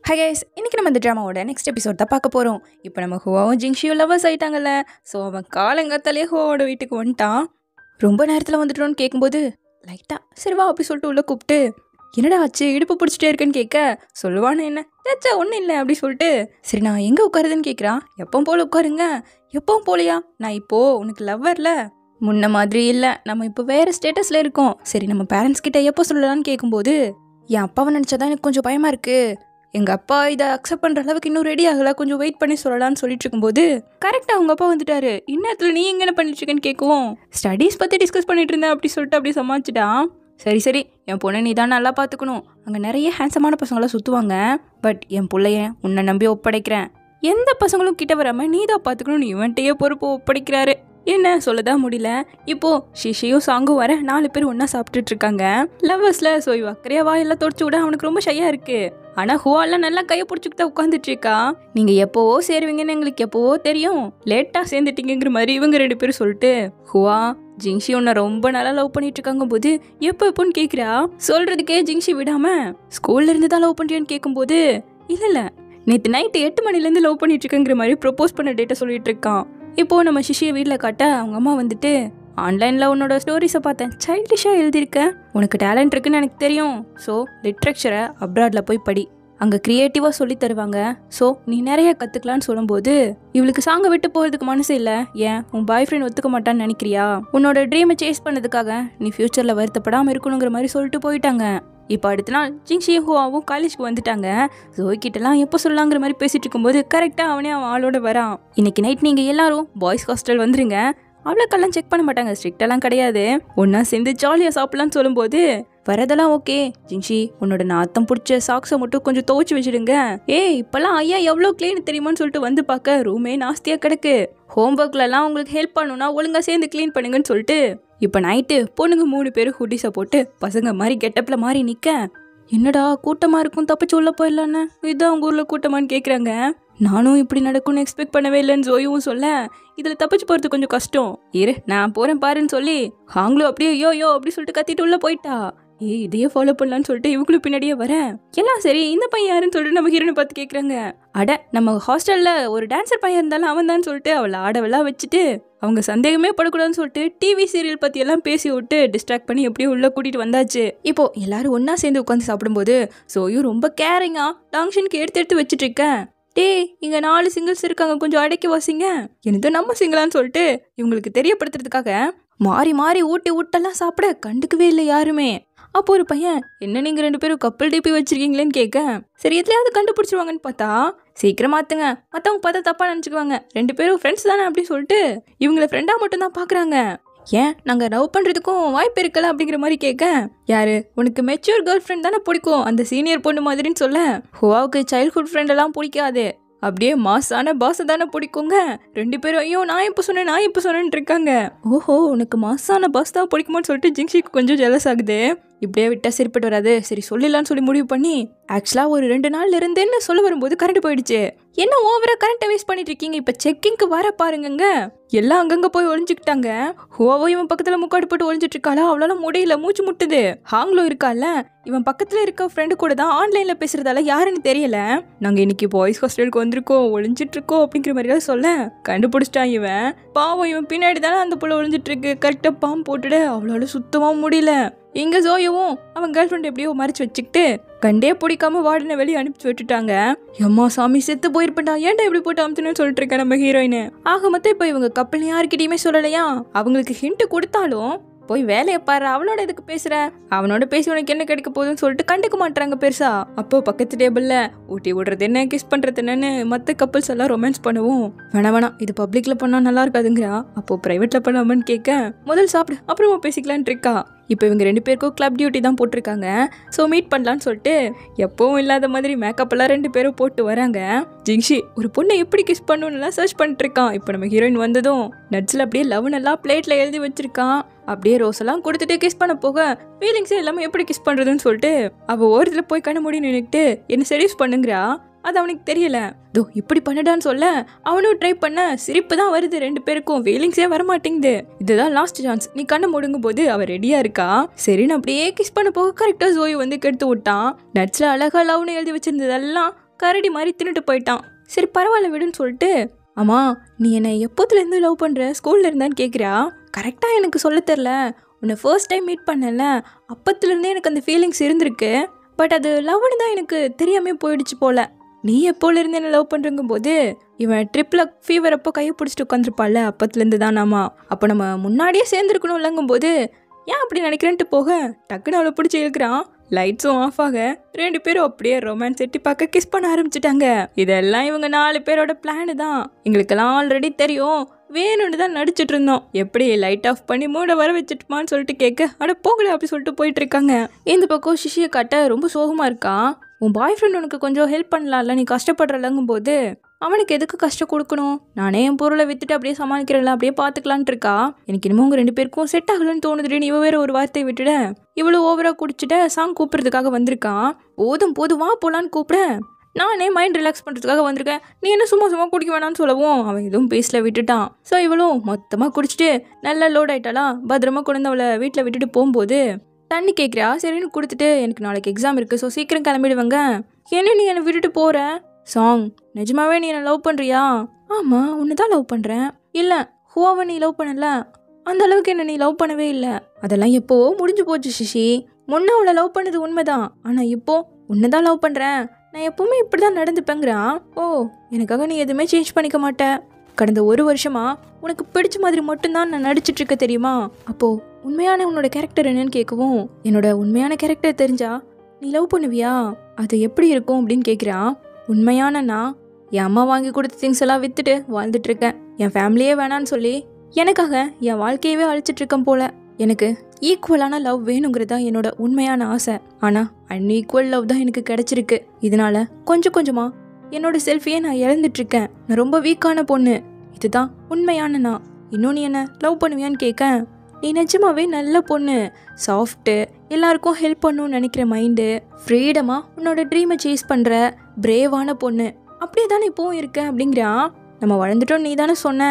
Hi guys, இன்றைக்கி நம்ம இந்த ட்ராமாவோட நெக்ஸ்ட் எபிசோட் தான் பார்க்க போகிறோம். இப்போ நம்ம ஹுவாவும் ஜிங்ஷியும் லவர்ஸ் ஆகிட்டாங்கல்ல. ஸோ அவன் காலங்காத்தாலே ஹுவாவோட வீட்டுக்கு வந்துட்டான். ரொம்ப நேரத்தில் வந்துட்டோன்னு கேட்கும்போது லைட்டாக சரி வா அப்படி சொல்லிட்டு உள்ளே கூப்பிட்டு என்னடா ஆச்சு இடுப்பு பிடிச்சிட்டே இருக்குன்னு கேட்க சொல்லுவானே என்ன ஏச்சா ஒன்றும் இல்லை அப்படி சொல்லிட்டு சரி நான் எங்கே உட்காருதுன்னு கேட்குறான். எப்பவும் போல் உட்காருங்க. எப்பவும் போலையா? நான் இப்போது உனக்கு லவ்வரில் முன்ன மாதிரி இல்லை, நம்ம இப்போ வேறு ஸ்டேட்டஸில் இருக்கோம். சரி நம்ம பேரண்ட்ஸ் கிட்ட எப்போ சொல்லலான்னு கேட்கும்போது என் அப்பாவை நினச்சாதான் எனக்கு கொஞ்சம் பயமாக இருக்குது. எங்கள் அப்பா இதை அக்செப்ட் பண்ணுற அளவுக்கு இன்னும் ரெடி ஆகலை, கொஞ்சம் வெயிட் பண்ணி சொல்லலான்னு சொல்லிட்டு இருக்கும்போது கரெக்டாக அவங்க அப்பா வந்துட்டாரு. இந்நேரத்தில் நீ எங்கே என்ன பண்ணிட்டுருக்கேன்னு கேட்கவும் ஸ்டடீஸ் பற்றி டிஸ்கஸ் பண்ணிட்டு இருந்தேன் அப்படி சொல்லிட்டு அப்படி சமாளிச்சிட்டான். சரி சரி என் பொண்ணை நீ தான் நல்லா பார்த்துக்கணும். அங்கே நிறைய ஹேண்ட்ஸமான பசங்களாம் சுற்றுவாங்க. பட் என் பிள்ளைய உன்னை நம்பி ஒப்படைக்கிறேன். எந்த பசங்களும் கிட்ட வராமல் நீ தான் பார்த்துக்கணும்னு இவன்ட்டையே பொறுப்பு ஒப்படைக்கிறாரு. என்ன சொல்லதான் முடியல. இப்போ ஷிஷியும் சாங்கும் வர 4 பேர் ஒன்னா சாப்பிட்டுட்டு இருக்காங்க லவ்வர்ஸ்ல. ஸோ இவ அக்கறையா வாயெல்லாம் தொடச்சு விட அவனுக்கு ரொம்ப ஷையா இருக்கு. ஆனா ஹுவாலாம் நல்லா கையை பிடிச்சிக்கிட்ட உட்காந்துட்டு இருக்கா. நீங்க எப்போவோ சேருவீங்கன்னு எங்களுக்கு எப்போவோ தெரியும், லேட்டா சேர்ந்துட்டீங்கிற மாதிரி இவங்க 2 பேரும் சொல்லிட்டு ஹுவா ஜிங்ஷி உன்னை ரொம்ப நல்லா லவ் பண்ணிட்டு இருக்காங்க போது எப்போன்னு கேட்குறா. சொல்றதுக்கே ஜிங்ஷி விடாம ஸ்கூல்ல இருந்து தான் லவ் பண்றியான்னு கேட்கும்போது இல்ல நேற்று நைட்டு 8 மணிலேருந்து லவ் பண்ணிட்டு இருக்கேங்கிற மாதிரி ப்ரொப்போஸ் பண்ண டேட்டை சொல்லிட்டு இருக்கான். இப்போ நம்ம சிஷியை வீட்டில் காட்ட அவங்க அம்மா வந்துட்டு ஆன்லைனில் உன்னோட ஸ்டோரிஸை பார்த்தேன், சைல்டிஷாக எழுதியிருக்க, உனக்கு டேலண்ட் இருக்குன்னு எனக்கு தெரியும். ஸோ லிட்ரேச்சரை அப்ராடில் போய் படி, அங்கே க்ரியேட்டிவாக சொல்லி தருவாங்க. ஸோ நீ நிறைய கற்றுக்கலான்னு சொல்லும்போது இவளுக்கு சாங்கை விட்டு போகிறதுக்கு மனசு இல்லை. ஏன் உன் பாய் ஃப்ரெண்ட் ஒத்துக்க மாட்டான்னு நினைக்கிறியா? உன்னோட ட்ரீமை சேஸ் பண்ணதுக்காக நீ ஃப்யூச்சரில் வருத்தப்படாமல் இருக்கணுங்கிற மாதிரி சொல்லிட்டு போயிட்டாங்க. இப்போ அடுத்த நாள் ஜிங்ஷியும் ஹுவாவும் காலேஜ்க்கு வந்துட்டாங்க. ஜோய் கிட்டலாம் எப்போ சொல்லலாங்கிற மாதிரி பேசிட்டு இருக்கும்போது கரெக்டாக அவனே அவன் ஆளோட வரான். இன்னைக்கு நைட் நீங்கள் எல்லாரும் பாய்ஸ் ஹாஸ்டல் வந்துருங்க, அவ்வளோக்கெல்லாம் செக் பண்ண மாட்டாங்க, ஸ்ட்ரிக்டெல்லாம் கிடையாது, ஒன்றா சேர்ந்து ஜாலியாக சாப்பிட்லான்னு சொல்லும்போது வரதெல்லாம் ஓகே. ஜிங்ஷி உன்னோட நாத்தம் பிடிச்ச சாக்ஸை மட்டும் கொஞ்சம் துவைச்சு வச்சுடுங்க. இப்பெல்லாம் ஐயா எவ்வளோ கிளீன் தெரியுமான்னு சொல்லிட்டு வந்து பார்க்க ரூமே நாஸ்தியாக கிடக்கு. ஹோம்ஒர்க்லலாம் உங்களுக்கு ஹெல்ப் பண்ணணும்னா ஒழுங்காக சேர்ந்து க்ளீன் பண்ணுங்கன்னு சொல்லிட்டு இப்போ நைட்டு பொண்ணுங்க 3 பேரும் ஹுட்டிஸை போட்டு பசங்க மாதிரி கெட்டப்பில் மாறி நிற்க என்னடா கூட்டமாக இருக்கும் தப்பிச்சு உள்ள போயிடலான்னு, இதுதான் அவங்க ஊரில் கூட்டமானு கேட்குறாங்க. நானும் இப்படி நடக்கும்னு எக்ஸ்பெக்ட் பண்ணவே இல்லைன்னு ஜோயும் சொல்ல இதில் தப்பிச்சு போகிறது கொஞ்சம் கஷ்டம், இரு நான் போகிறேன் பாருன்னு சொல்லி அவங்களும் அப்படியே யோ அப்படி சொல்லிட்டு கத்திட்டு உள்ள போயிட்டா. இதையே ஃபாலோ பண்ணலான்னு சொல்லிட்டு இவங்களும் பின்னாடியே வரேன். எல்லாம் சரி இந்த பையன் யாருன்னு சொல்லிட்டு நம்ம ஹீரோனை பார்த்து கேட்குறாங்க. அட நம்ம ஹாஸ்டலில் ஒரு டான்ஸர் பையன் இருந்தாலும் அவன் தான் சொல்லிட்டு அவளை ஆடவெல்லாம் வச்சுட்டு அவங்க சந்தேகமே படக்கூடாதுன்னு சொல்லிட்டு டிவி சீரியல் பற்றி எல்லாம் பேசி விட்டு டிஸ்ட்ராக்ட் பண்ணி எப்படியும் உள்ளே கூட்டிகிட்டு வந்தாச்சு. இப்போ எல்லாரும் ஒன்றா சேர்ந்து உட்காந்து சாப்பிடும்போது சோயும் ரொம்ப கேரிங்கா டாங்ஷனுக்கு எடுத்து வச்சுட்டு இருக்கேன். இங்கே 4 சிங்கிள்ஸ் இருக்காங்க, கொஞ்சம் அடக்கி வாசிங்க, எனக்கு நம்ம சிங்கிளான்னு சொல்லிட்டு இவங்களுக்கு தெரியப்படுத்துறதுக்காக மாறி மாறி ஊட்டி ஊட்டெல்லாம் சாப்பிட கண்டுக்கவே இல்லை யாருமே. அப்போ ஒரு பையன் என்ன நீங்கள் 2 பேரும் கப்பல் டிபி வச்சிருக்கீங்களேன்னு கேட்க சரி எதுலையாவது கண்டுபிடிச்சிருவாங்கன்னு பார்த்தா சீக்கிரம் மாற்றுங்க, மற்றவங்க பார்த்தா தப்பாக நினச்சிக்குவாங்க, 2 பேரும் ஃப்ரெண்ட்ஸ் தானே அப்படின்னு சொல்லிட்டு இவங்களை ஃப்ரெண்டாக மட்டும்தான் பார்க்குறாங்க. ஏன் நாங்கள் லவ் பண்ணுறதுக்கும் வாய்ப்பு இருக்கல அப்படிங்கிற மாதிரி கேட்க யாரு உனக்கு மெச்சூர் கேர்ள் ஃப்ரெண்ட் தானே பிடிக்கும், அந்த சீனியர் பொண்ணு மாதிரின்னு சொல்ல ஹுவாவுக்கு சைல்ட்ஹுட் ஃப்ரெண்டெல்லாம் பிடிக்காது, அப்படியே மாசான பாச தானே பிடிக்குங்க. 2 பேரும் ஐயோ நான் இப்போ சொன்னேன்னு இருக்காங்க. ஓஹோ உனக்கு மாசான பாஸ் தான் பிடிக்குமோன்னு சொல்லிட்டு ஜிங்ஷிக்கு கொஞ்சம் ஜெலஸ் ஆகுது. இப்படியே விட்டா சரிப்பட்டு வராது, சரி சொல்லிடலான்னு சொல்லி முடிவு பண்ணி ஆக்சுவலாக ஒரு 2 நாள் இருந்தேன்னு சொல்ல வரும்போது கரண்ட் போயிடுச்சு. என்ன ஓவரா கரண்ட்டை வேஸ்ட் பண்ணிட்டு இருக்கீங்க, இப்போ செக்கிங்க்கு வர பாருங்க. எல்லாம் அங்கங்கே போய் ஒழிஞ்சுக்கிட்டாங்க. ஹுவாவோ இவன் பக்கத்தில் முக்காடு போட்டு ஒழிஞ்சிட்டு இருக்காளா, அவளால முடியல, மூச்சு முட்டுது. ஹாங்லோ இருக்கால இவன் பக்கத்தில் இருக்க ஃப்ரெண்டு கூட தான் ஆன்லைனில் பேசுறதால யாருன்னு தெரியல, நாங்கள் இன்னைக்கு பாய்ஸ் ஹாஸ்டலுக்கு வந்திருக்கோம் ஒழிஞ்சிட்டு இருக்கோம் அப்படிங்கிற மாதிரிலாம் சொல்ல கண்டுபிடிச்சிட்டான் இவன். பாவம் இவன் பின்னாடி தானே அந்த புள்ள ஒழிஞ்சிட்டு இருக்கு, கரெக்டாக பாம்பு போட்டுட அவளால சுத்தமாக முடியல. இங்கே ஜோயவும் அவன் கேர்ள் ஃப்ரெண்ட் எப்படியோ மறைச்சு வச்சுக்கிட்டு கண்டே பிடிக்காம வார்டனை வெளியே அனுப்பிச்சு விட்டுட்டாங்க. எம்மா சாமி செத்து போயிருப்பேன்டா, ஏன்டா இப்படி போட்டு அமுத்துன்னு சொல்லிட்டு இருக்கேன் நம்ம ஹீரோயின். ஆக மொத்தம் இப்போ இவங்க கப்பல் யாருக்கிட்டையுமே சொல்லலையா, அவங்களுக்கு ஹிண்ட் கொடுத்தாலும் போய் வேலையை பாரு, அவனோட எதுக்கு பேசுற, அவனோட பேசி உனக்கு என்ன கிடைக்க போகுதுன்னு சொல்லிட்டு கண்டுக்க மாட்டாங்க பெருசா. அப்போ பக்கத்து டேபிள்ல ஊட்டி விடுறது என்ன கிஸ் பண்றது என்னன்னு மற்ற கப்பல்ஸ் எல்லாம் ரொமான்ஸ் பண்ணுவோம். வேணாம் இது பப்ளிக்ல பண்ணா நல்லா இருக்காதுங்கிறா. அப்போ பிரைவேட்ல பண்ணாமன்னு கேட்க முதல் சாப்பிடு அப்புறமா பேசிக்கலான் இருக்கா. இப்போ இவங்க 2 பேருக்கும் கிளப் டியூட்டி தான் போட்டிருக்காங்க. ஸோ மீட் பண்ணலான்னு சொல்லிட்டு எப்பவும் இல்லாத மாதிரி மேக்கப் எல்லாம் 2 பேரும் போட்டு வராங்க. ஜிங்ஷி ஒரு பொண்ணை எப்படி கிஸ் பண்ணணும்லாம் சர்ச் பண்ணிட்டு இருக்கான். இப்போ நம்ம ஹீரோயின் வந்ததும் நட்ஸில் அப்படியே லவ் நல்லா பிளேட்ல எழுதி வச்சிருக்கான். அப்படியே ரோஸ் எல்லாம் கொடுத்துட்டு கிஸ் பண்ண போக ஃபீலிங்ஸே எல்லாமே எப்படி கிஸ் பண்றதுன்னு சொல்லிட்டு அவள் ஓரத்தில் போய் கண்ண மூடி நின்றுக்கிட்டு என்ன செடியூஸ் பண்ணுங்கிறா. அது அவனுக்கு தெரியல. தோ இப்படி பண்ணடான்னு சொல்ல அவனும் ட்ரை பண்ண சிரிப்பு தான் வருது, 2 பேருக்கும் ஃபீலிங்ஸே வரமாட்டேங்குது. இதுதான் லாஸ்ட் சான்ஸ், நீ கண்ணை முடுங்கும் போது அவ ரெடியா இருக்கா. சரின்னு அப்படியே கிஸ் பண்ண போக கரெக்டா ஜோய் வந்து கெடுத்து விட்டான். நட்ஸ்ல அழகா லவ்னு எழுதி வச்சிருந்ததெல்லாம் கரடி மாதிரி தின்னுட்டு போயிட்டான். சரி பரவாயில்ல விடுன்னு சொல்லிட்டு, அம்மா நீ என்னை எப்போத்துலேருந்து லவ் பண்ணுற, ஸ்கூலில் இருந்தான்னு கேட்குறா. கரெக்டாக எனக்கு சொல்ல தெரில, உன்னை ஃபர்ஸ்ட் டைம் மீட் பண்ணல அப்பத்துலேருந்தே எனக்கு அந்த ஃபீலிங்ஸ் இருந்திருக்கு. பட் அது லவ்னு தான் எனக்கு தெரியாமல் போயிடுச்சு போல. நீ எப்போலேருந்து என்ன லவ் பண்ணுறங்கும் போது இவன் ட்ரிப்பில் ஃபீவர் அப்போ கையை பிடிச்சிட்டு உட்காந்துருப்பாள்ல, அப்பத்துலேருந்து தானாமா. அப்போ நம்ம முன்னாடியே சேர்ந்துருக்கணும் இல்லைங்கும் போது ஏன் அப்படி நினைக்கிறேன்ட்டு போக டக்குன்னு அவளை பிடிச்சி இழுக்கிறான். லைட்ஸும் ஆஃப் ஆக 2 பேரும் அப்படியே ரொமான்ஸ் எட்டி பார்க்க கிஸ் பண்ண ஆரம்பிச்சிட்டாங்க. இதெல்லாம் இவங்க 4 பேரோட பிளானு தான். எங்களுக்கெல்லாம் ஆல்ரெடி தெரியும், வேணும்னு தான் நடிச்சிட்டு இருந்தோம். எப்படி லைட் ஆஃப் பண்ணி மூட வர வச்சுட்டுமான்னு சொல்லிட்டு கேட்க அட போகல அப்படி சொல்லிட்டு போயிட்டு இருக்காங்க. இந்த பக்கம் சிஷியை காட்ட ரொம்ப சோகமாக இருக்கா. உன் பாய் ஃப்ரெண்ட் உனக்கு கொஞ்சம் ஹெல்ப் பண்ணலாம்ல, நீ கஷ்டப்படுறலங்கும் போது அவனுக்கு எதுக்கு கஷ்டம் கொடுக்கணும், நானே என் பொருளை வித்துட்டு அப்படியே சமாளிக்கிறேன்ல, அப்படியே பார்த்துக்கலான்ட்டு இருக்கா. எனக்கு இன்னமும் உங்க 2 பேருக்கும் செட் ஆகலன்னு தோணுதுன்னு இவ வேற ஒரு வார்த்தையை விட்டுட இவ்வளோ ஓவரா குடிச்சிட்ட சாங் கூப்பிட்றதுக்காக வந்திருக்கான். போதும் போதும் வா போலான்னு கூப்பிட நானே மைண்ட் ரிலாக்ஸ் பண்ணுறதுக்காக வந்திருக்கேன், நீ என்ன சும்மா சும்மா குடிக்க வேணான்னு சொல்லவும் அவன் எதுவும் பேசல விட்டுட்டான். ஸோ இவளும் மொத்தமாக குடிச்சிட்டு நல்லா லோட் ஆகிட்டாலாம். பத்திரமா கொண்டு அவளை வீட்டில் விட்டுட்டு போகும்போது தண்ணி கேட்குறா. சரின்னு கொடுத்துட்டு எனக்கு நாளைக்கு எக்ஸாம் இருக்குது, ஸோ சீக்கிரம் கிளம்பிடுவாங்க. என்ன நீ என்னை விட்டுட்டு போகிற? சாங் நிஜமாவே நீ என்னை லவ் பண்ணுறியா? ஆமாம் உன்னை தான் லவ் பண்ணுறேன். இல்லை ஹுவாவை நீ லவ் பண்ணல, அந்த அளவுக்கு என்ன நீ லவ் பண்ணவே இல்லை. அதெல்லாம் எப்போ முடிஞ்சு போச்சு சிஷி. முன்ன அவளை லவ் பண்ணது உண்மைதான், ஆனால் இப்போ உன்னை தான் லவ் பண்ணுறேன், நான் எப்பவுமே இப்படி தான் நடந்துப்பேங்கிறான். ஓ எனக்காக நீ எதுவுமே சேஞ்ச் பண்ணிக்க மாட்டேன். கடந்த 1 வருஷமா உனக்கு பிடிச்ச மாதிரி மட்டும்தான் நான் நடிச்சிட்டு இருக்க தெரியுமா. அப்போ உண்மையான உன்னோட கேரக்டர் என்னன்னு கேட்கவும் என்னோட உண்மையான கேரக்டர் தெரிஞ்சா நீ லவ் பண்ணுவியா, அது எப்படி இருக்கும் அப்படின்னு கேட்குறான். உண்மையான நான் என் அம்மா வாங்கி கொடுத்த திங்ஸ் எல்லாம் வித்துட்டு வாழ்ந்துட்டு இருக்கேன். என் ஃபேமிலியே வேணான்னு சொல்லி எனக்காக என் வாழ்க்கையவே அழிச்சிட்டு இருக்கேன் போல. எனக்கு ஈக்குவலான லவ் வேணுங்கிறதா என்னோட உண்மையான ஆசை. ஆனால் அன்ஈக்குவல் லவ் தான் எனக்கு கிடைச்சிருக்கு. இதனால கொஞ்சம் கொஞ்சமா என்னோட செல்ஃபியே நான் இழந்துட்டு இருக்கேன். நான் ரொம்ப வீக்கான பொண்ணு, இதுதான் உண்மையான நான். இன்னும் நீ என்ன லவ் பண்ணுவியான்னு கேட்க, நீ நிஜமாவே நல்ல பொண்ணு, சாஃப்ட்டு, எல்லாருக்கும் ஹெல்ப் பண்ணணும்னு நினைக்கிற மைண்டு, ஃப்ரீடமாக உன்னோட ட்ரீமை சேஸ் பண்ணுற பிரேவான பொண்ணு, அப்படியே தானே இப்போவும் இருக்க அப்படிங்கிறான். நம்ம வளர்ந்துட்டோம் நீ தானே சொன்ன,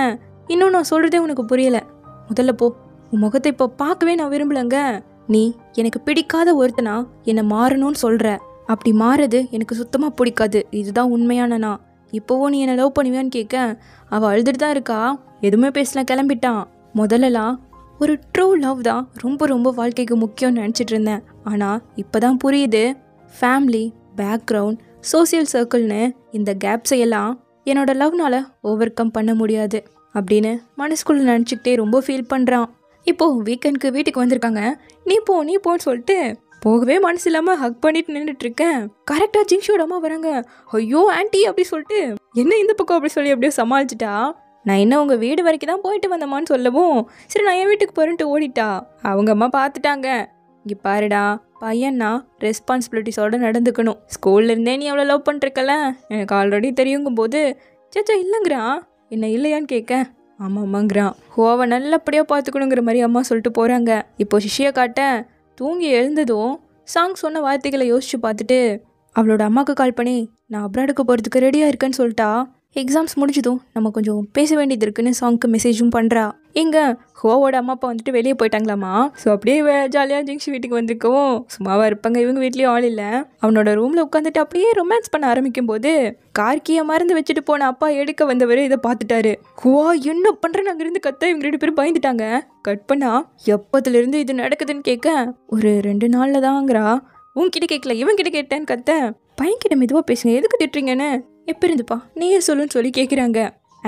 இன்னும் நான் சொல்கிறதே உனக்கு புரியலை. முதல்ல போ, உன் முகத்தை இப்போ பார்க்கவே நான் விரும்பலைங்க. நீ எனக்கு பிடிக்காத ஒருத்தனா என்னை மாறணும்னு சொல்கிற, அப்படி மாறது எனக்கு சுத்தமாக பிடிக்காது, இதுதான் உண்மையான நான். இப்போவும் நீ என்னை லவ் பண்ணுவியான்னு கேட்க அவள் அழுதுட்டு தான் இருக்கா. எதுவுமே பேசலாம் கிளம்பிட்டான். முதல்லலாம் ஒரு ட்ரூ லவ் தான் ரொம்ப ரொம்ப வாழ்க்கைக்கு முக்கியம்னு நினச்சிட்டு இருந்தேன். ஆனால் இப்போ தான் புரியுது, ஃபேமிலி, பேக்ரவுண்ட், சோசியல் சர்க்கிள்னு இந்த கேப்ஸை எல்லாம் என்னோட லவ்னால் ஓவர் கம் பண்ண முடியாது அப்படின்னு மனசுக்குள்ளே நினச்சிக்கிட்டே ரொம்ப ஃபீல் பண்ணுறான். இப்போது வீக்கெண்டுக்கு வீட்டுக்கு வந்திருக்காங்க. நீ போன்னு சொல்லிட்டு போகவே மனசு இல்லாமல் ஹக் பண்ணிட்டு நின்றுட்டு இருக்கேன். கரெக்டாக ஜிங்ஷோட அம்மா வராங்க. ஐயோ ஆன்ட்டி அப்படி சொல்லிட்டு என்ன இந்த பக்கம் அப்படி சொல்லி அப்படியே சமாளிச்சிட்டா. நான் என்ன உங்கள் வீடு வரைக்கும் தான் போயிட்டு வந்தம்மான்னு சொல்லவும் சரி நான் என் வீட்டுக்கு போகிறேன்ட்டு ஓடிட்டா. அவங்க அம்மா பார்த்துட்டாங்க. இங்கே பாருடா பையன்னா ரெஸ்பான்சிபிலிட்டிஸோடு நடந்துக்கணும். ஸ்கூல்லேருந்தே நீ அவ்வளோ லவ் பண்ணிருக்கல, எனக்கு ஆல்ரெடி தெரியுங்கும் போது சேச்சா இல்லைங்கிறான். என்ன இல்லையான்னு கேட்க ஆமாம்மாங்கிறான். ஹோவை நல்லபடியாக பார்த்துக்கணுங்கிற மாதிரி அம்மா சொல்லிட்டு போகிறாங்க. இப்போ சிஷியை காட்ட தூங்கி எழுந்ததும் சாங் சொன்ன வார்த்தைகளை யோசிச்சு பார்த்துட்டு அவளோட அம்மாவுக்கு கால் பண்ணி நான் அப்ராடுக்கு போகிறதுக்கு ரெடியாக இருக்கேன்னு சொல்லிட்டா. எக்ஸாம்ஸ் முடிஞ்சதும் நம்ம கொஞ்சம் பேச வேண்டியது இருக்குன்னு சாங்க்கு மெசேஜும் பண்ணுறா. எங்க ஹோவோட அம்மா அப்பா வந்துட்டு வெளியே போயிட்டாங்களாமா. ஸோ அப்படியே ஜாலியாக ஜிங்ஷி வீட்டுக்கு வந்திருக்கவும் சும்மாவாக இருப்பாங்க, இவங்க வீட்லேயும் ஆள் இல்லை. அவனோட ரூமில் உட்காந்துட்டு அப்படியே ரொமான்ஸ் பண்ண ஆரம்பிக்கும் போது கார்கியை மறந்து வச்சுட்டு போன அப்பா எடுக்க வந்தவர் இதை பார்த்துட்டாரு. ஹுவா என்ன பண்ணுறேன்னு அங்கேருந்து கத்த இவங்க 2 பேரும் பயந்துட்டாங்க. கட் பண்ணா எப்போதுலேருந்து இது நடக்குதுன்னு கேட்க ஒரு 2 நாளில் தாங்கிறா. உன்கிட்ட கேட்கல இவன்கிட்ட கேட்டேன்னு கத்த பையன்கிட்ட மெதுவாக பேசுங்க, எதுக்கு திட்டுறீங்கன்னு. எப்போ இருந்துப்பா நீயே சொல்லுன்னு சொல்லி கேட்குறாங்க.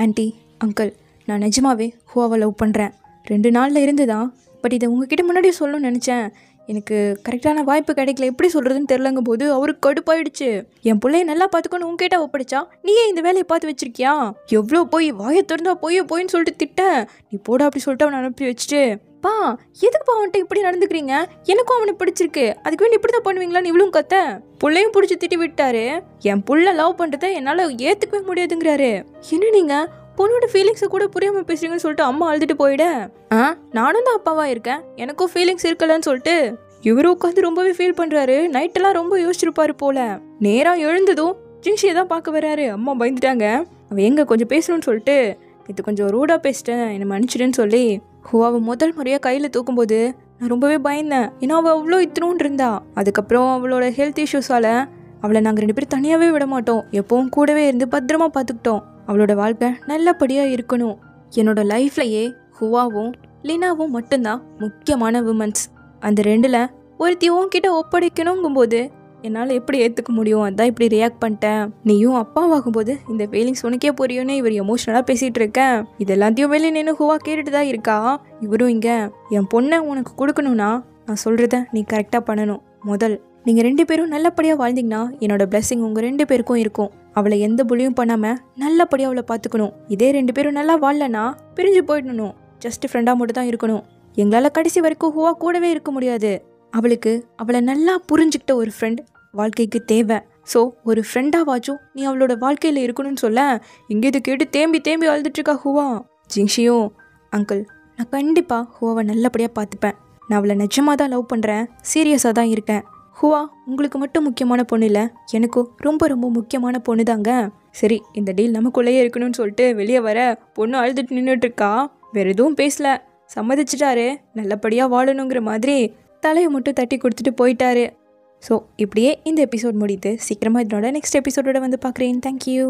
ஆன்ட்டி அங்கிள் நான் நிஜமாவே ஹுவாவை லவ் பண்ணுறேன். 2 நாளில் இருந்துதான், பட் இதை உங்ககிட்ட முன்னாடியே சொல்லணும்னு நினச்சேன். எனக்கு கரெக்டான வாய்ப்பு கிடைக்கல, எப்படி சொல்கிறதுன்னு தெரிலங்க போது அவருக்கு கடுப்பாயிடுச்சு. என் பிள்ளைய நல்லா பார்த்துக்கணும் உங்ககிட்ட ஒப்படைச்சா நீயே இந்த வேலையை பார்த்து வச்சிருக்கியா, எவ்வளோ போய் வாயை திறந்தா போயின்னு சொல்லிட்டு திட்ட நீ போட அப்படி சொல்லிட்டு அவனை அனுப்பி வச்சுட்டு பா எதுக்குப்பா அவன்கிட்ட இப்படி நடந்துக்கிறீங்க, எனக்கும் அவனை பிடிச்சிருக்கு, அதுக்கு வேண்டி இப்படி தான் பண்ணுவீங்களான்னு இவ்வளோ கத்த பிள்ளையும் பிடிச்சி திட்டி விட்டாரு. என் புள்ள லவ் பண்ணுறதை என்னால் ஏற்றுக்கவே முடியாதுங்கிறாரு. என்ன நீங்கள் பொண்ணோட ஃபீலிங்ஸை கூட புரியாமல் பேசுறீங்கன்னு சொல்லிட்டு அம்மா அழுதுட்டு போயிட நானும் தான் அப்பாவா இருக்கேன், எனக்கும் ஃபீலிங்ஸ் இருக்கலன்னு சொல்லிட்டு இவரு உட்காந்து ரொம்பவே ஃபீல் பண்ணுறாரு. நைட்டெல்லாம் ரொம்ப யோசிச்சிருப்பாரு போல. நேராக எழுந்ததும் ஜிங்ஷியை தான் பார்க்க வர்றாரு. அம்மா பயந்துட்டாங்க. அவன் எங்கே கொஞ்சம் பேசணும்னு சொல்லிட்டு இது கொஞ்சம் ரூடாக பேசிட்டேன் என்னை மன்னிச்சிடுன்னு சொல்லி ஹுவாவை முதல் முறையாக கையில் தூக்கும்போது நான் ரொம்பவே பயந்தேன். ஏன்னா அவள் அவ்வளோ இத்தனும் இருந்தா. அதுக்கப்புறம் அவளோட ஹெல்த் இஷ்யூஸால் அவளை நாங்கள் 2 பேரும் தனியாகவே விட மாட்டோம், எப்பவும் கூடவே இருந்து பத்திரமா பார்த்துக்கிட்டோம். அவளோட வாழ்க்கை நல்லபடியாக இருக்கணும். என்னோட லைஃப்லையே ஹுவாவும் லினாவும் மட்டும்தான் முக்கியமான விமன்ஸ். அந்த 2ல் ஒருத்தி உன்கிட்ட ஒப்படைக்கணுங்கும்போது என்னால் எப்படி ஏற்றுக்க முடியும்? அதான் இப்படி ரியாக்ட் பண்ணிட்டேன். நீயும் அப்பாவாகும்போது இந்த ஃபீலிங்ஸ் உனக்கே புரியும்னு இவர் எமோஷ்னலாக பேசிகிட்டு இருக்கேன். இது எல்லாத்தையும் வெளியே நின்று ஹுவா கேட்டுட்டு தான் இருக்கா. இவரும் இங்கே என் பொண்ணை உனக்கு கொடுக்கணும்னா நான் சொல்கிறத நீ கரெக்டாக பண்ணணும். நீங்கள் 2 பேரும் நல்லபடியாக வாழ்ந்தீங்கன்னா என்னோட பிளெஸிங் உங்கள் 2 பேருக்கும் இருக்கும். அவளை எந்த புள்ளியும் பண்ணாமல் நல்லபடியாக அவளை பார்த்துக்கணும். இதே 2 பேரும் நல்லா வாழலன்னா பிரிஞ்சு போயிடணும். ஜஸ்ட் ஃப்ரெண்டாக மட்டும் தான் இருக்கணும். எங்களால் கடைசி வரைக்கும் ஹுவா கூடவே இருக்க முடியாது. அவளை நல்லா புரிஞ்சுக்கிட்ட ஒரு ஃப்ரெண்ட் வாழ்க்கைக்கு தேவை. ஸோ ஒரு ஃப்ரெண்டாவாச்சும் நீ அவளோட வாழ்க்கையில் இருக்கணும்னு சொல்ல இங்கே இது கேட்டு தேம்பி அழுதுட்ருக்கா ஹுவா. ஜிங்ஷியும், அங்கிள் நான் கண்டிப்பாக ஹுவாவை நல்லபடியாக பார்த்துப்பேன். நான் அவளை நிஜமாக தான் லவ் பண்ணுறேன், சீரியஸாக தான் இருக்கேன். ஹுவா உங்களுக்கு மட்டும் முக்கியமான பொண்ணு இல்லை, எனக்கும் ரொம்ப ரொம்ப முக்கியமான பொண்ணு தாங்க. சரி, இந்த டீல் நமக்குள்ளேயே இருக்கணும்னு சொல்லிட்டு வெளியே வர பொண்ணு அழுதுட்டு நின்றுட்டுருக்கா. வேறு எதுவும் பேசல, சம்மதிச்சிட்டாரு. நல்லபடியாக வாழணுங்கிற மாதிரி தலையை மட்டும் தட்டி கொடுத்துட்டு போயிட்டாரு. ஸோ இப்படியே இந்த எபிசோட் முடியுது. சீக்கிரமாக இதனோட நெக்ஸ்ட் எபிசோடோட வந்து பார்க்குறேன். தேங்க்யூ.